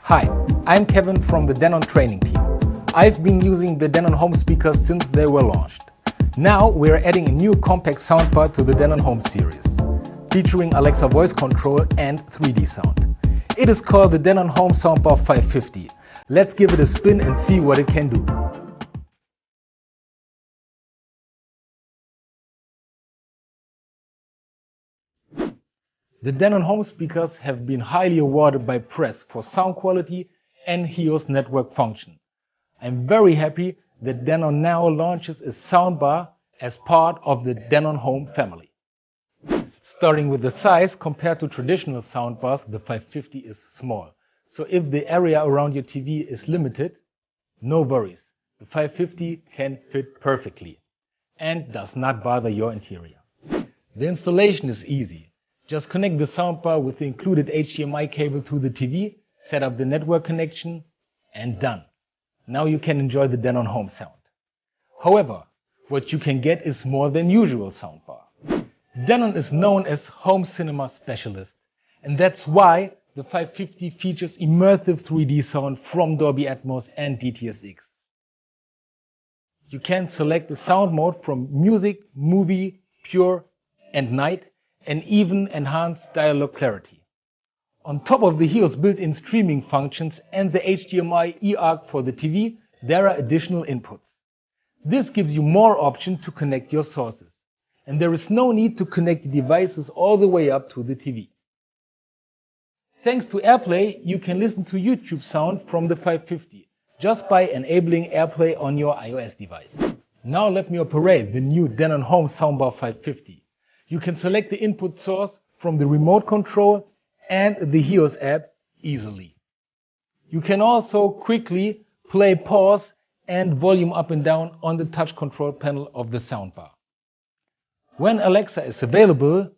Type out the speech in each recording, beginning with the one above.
Hi, I'm Kevin from the Denon training team. I've been using the Denon home speakers since they were launched. Now we're adding a new compact soundbar to the Denon Home series, featuring Alexa voice control and 3D sound. It is called the Denon Home Soundbar 550. Let's give it a spin and see what it can do. The Denon home speakers have been highly awarded by press for sound quality and HEOS network function. I'm very happy that Denon now launches a soundbar as part of the Denon home family. Starting with the size, compared to traditional soundbars, the 550 is small. So if the area around your TV is limited, no worries. The 550 can fit perfectly and does not bother your interior. The installation is easy. Just connect the soundbar with the included HDMI cable to the TV, set up the network connection, and done. Now you can enjoy the Denon home sound. However, what you can get is more than usual soundbar. Denon is known as home cinema specialist, and that's why the 550 features immersive 3D sound from Dolby Atmos and DTS:X. You can select the sound mode from music, movie, pure, and night, and even enhanced dialogue clarity. On top of the HEOS built-in streaming functions and the HDMI eARC for the TV, there are additional inputs. This gives you more options to connect your sources, and there is no need to connect the devices all the way up to the TV. Thanks to AirPlay, you can listen to YouTube sound from the 550 just by enabling AirPlay on your iOS device. Now let me operate the new Denon Home Soundbar 550. You can select the input source from the remote control and the HEOS app easily. You can also quickly play, pause, and volume up and down on the touch control panel of the soundbar. When Alexa is available,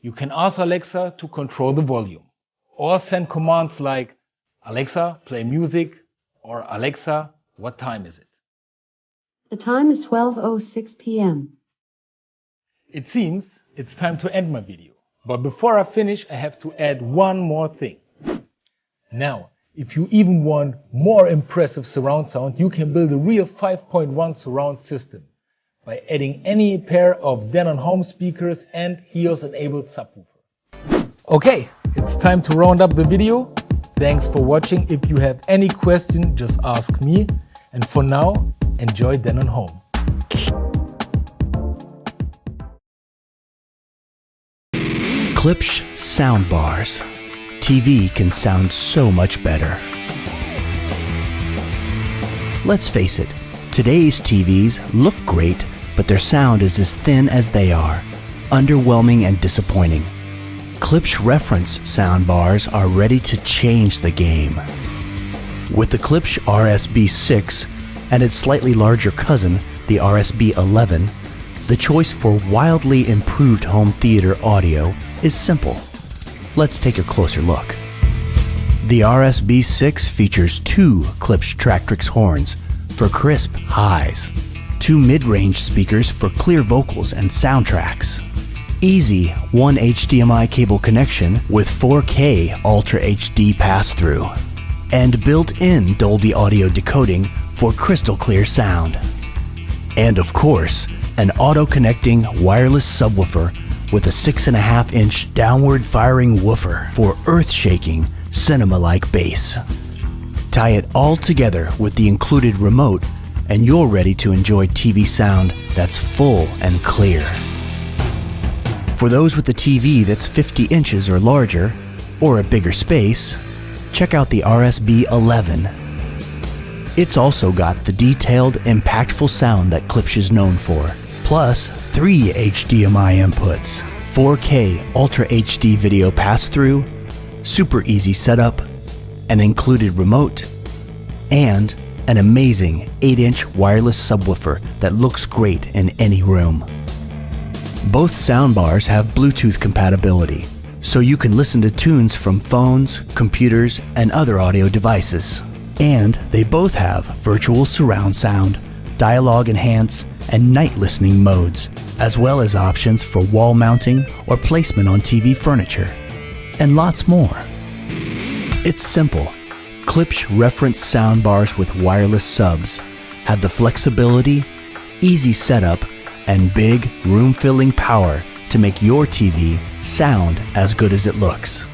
you can ask Alexa to control the volume, or send commands like, Alexa, play music, or Alexa, what time is it? The time is 12:06 p.m. It seems it's time to end my video. But before I finish, I have to add one more thing. Now, if you even want more impressive surround sound, you can build a real 5.1 surround system by adding any pair of Denon home speakers and HEOS-enabled subwoofer. Okay, it's time to round up the video. Thanks for watching. If you have any question, just ask me. And for now, enjoy Denon Home. Klipsch Soundbars. TV can sound so much better. Let's face it, today's TVs look great, but their sound is as thin as they are, underwhelming and disappointing. Klipsch reference soundbars are ready to change the game. With the Klipsch RSB6 and its slightly larger cousin, the RSB11, the choice for wildly improved home theater audio is simple. Let's take a closer look. The RSB6 features two Klipsch Tractrix horns for crisp highs, two mid-range speakers for clear vocals and soundtracks, easy one HDMI cable connection with 4K Ultra HD pass-through, and built-in Dolby audio decoding for crystal clear sound. And of course, an auto-connecting wireless subwoofer with a 6.5-inch downward-firing woofer for earth-shaking, cinema-like bass. Tie it all together with the included remote, and you're ready to enjoy TV sound that's full and clear. For those with a TV that's 50 inches or larger, or a bigger space, check out the RSB11. It's also got the detailed, impactful sound that Klipsch is known for, plus 3 HDMI inputs, 4K Ultra HD video pass-through, super easy setup, an included remote, and an amazing 8-inch wireless subwoofer that looks great in any room. Both soundbars have Bluetooth compatibility, so you can listen to tunes from phones, computers, and other audio devices. And they both have virtual surround sound, dialogue enhance, and night listening modes, as well as options for wall mounting or placement on TV furniture, and lots more. It's simple. Klipsch reference soundbars with wireless subs have the flexibility, easy setup, and big, room-filling power to make your TV sound as good as it looks.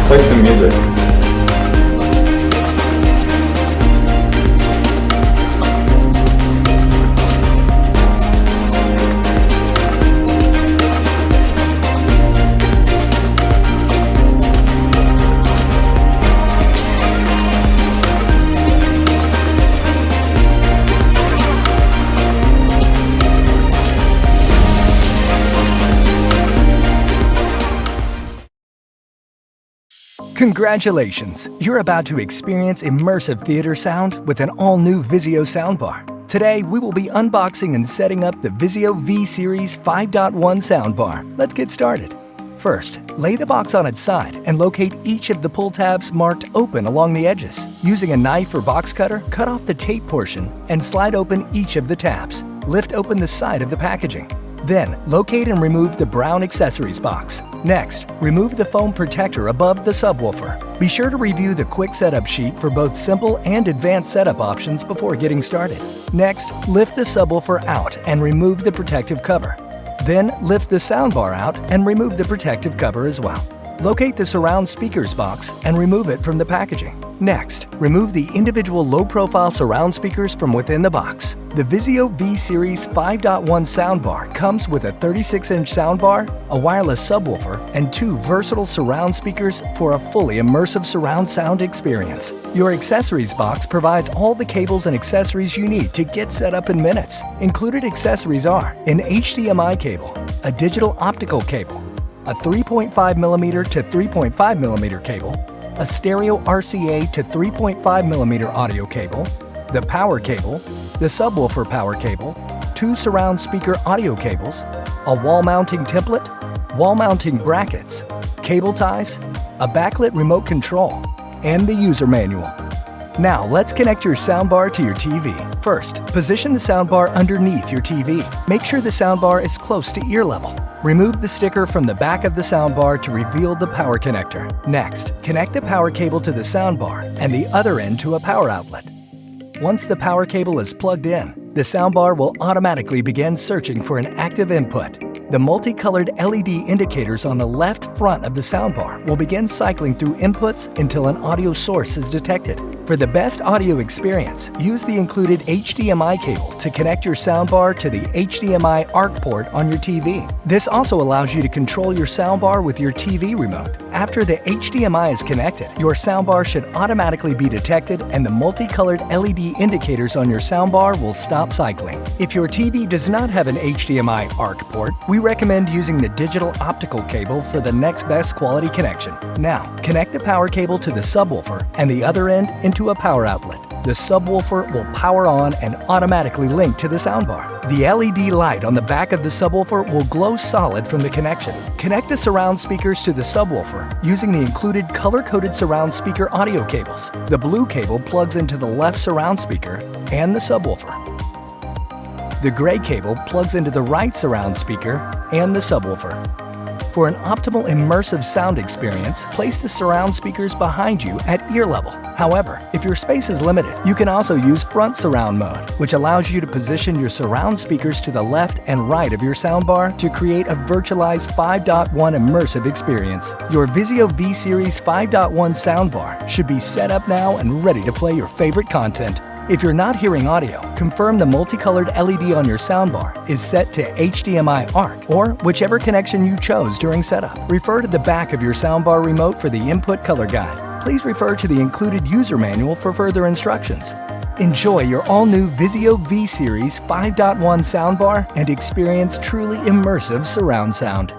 Play some music. Congratulations! You're about to experience immersive theater sound with an all-new VIZIO soundbar. Today, we will be unboxing and setting up the VIZIO V-Series 5.1 soundbar. Let's get started. First, lay the box on its side and locate each of the pull tabs marked open along the edges. Using a knife or box cutter, cut off the tape portion and slide open each of the tabs. Lift open the side of the packaging. Then, locate and remove the brown accessories box. Next, remove the foam protector above the subwoofer. Be sure to review the quick setup sheet for both simple and advanced setup options before getting started. Next, lift the subwoofer out and remove the protective cover. Then, lift the soundbar out and remove the protective cover as well. Locate the surround speakers box and remove it from the packaging. Next, remove the individual low-profile surround speakers from within the box. The VIZIO V-Series 5.1 soundbar comes with a 36-inch soundbar, a wireless subwoofer, and 2 versatile surround speakers for a fully immersive surround sound experience. Your accessories box provides all the cables and accessories you need to get set up in minutes. Included accessories are an HDMI cable, a digital optical cable, a 3.5mm to 3.5mm cable, a stereo RCA to 3.5mm audio cable, the power cable, the subwoofer power cable, 2 surround speaker audio cables, a wall mounting template, wall mounting brackets, cable ties, a backlit remote control, and the user manual. Now let's connect your soundbar to your TV. First, position the soundbar underneath your TV. Make sure the soundbar is close to ear level. Remove the sticker from the back of the soundbar to reveal the power connector. Next, connect the power cable to the soundbar and the other end to a power outlet. Once the power cable is plugged in, the soundbar will automatically begin searching for an active input. The multicolored LED indicators on the left front of the soundbar will begin cycling through inputs until an audio source is detected. For the best audio experience, use the included HDMI cable to connect your soundbar to the HDMI ARC port on your TV. This also allows you to control your soundbar with your TV remote. After the HDMI is connected, your soundbar should automatically be detected and the multicolored LED indicators on your soundbar will stop cycling. If your TV does not have an HDMI ARC port, we recommend using the digital optical cable for the next best quality connection. Now, connect the power cable to the subwoofer and the other end into a power outlet. The subwoofer will power on and automatically link to the soundbar. The LED light on the back of the subwoofer will glow solid from the connection. Connect the surround speakers to the subwoofer using the included color-coded surround speaker audio cables. The blue cable plugs into the left surround speaker and the subwoofer. The gray cable plugs into the right surround speaker and the subwoofer. For an optimal immersive sound experience, place the surround speakers behind you at ear level. However, if your space is limited, you can also use front surround mode, which allows you to position your surround speakers to the left and right of your soundbar to create a virtualized 5.1 immersive experience. Your VIZIO V-Series 5.1 soundbar should be set up now and ready to play your favorite content. If you're not hearing audio, confirm the multicolored LED on your soundbar is set to HDMI ARC or whichever connection you chose during setup. Refer to the back of your soundbar remote for the input color guide. Please refer to the included user manual for further instructions. Enjoy your all-new VIZIO V-Series 5.1 soundbar and experience truly immersive surround sound.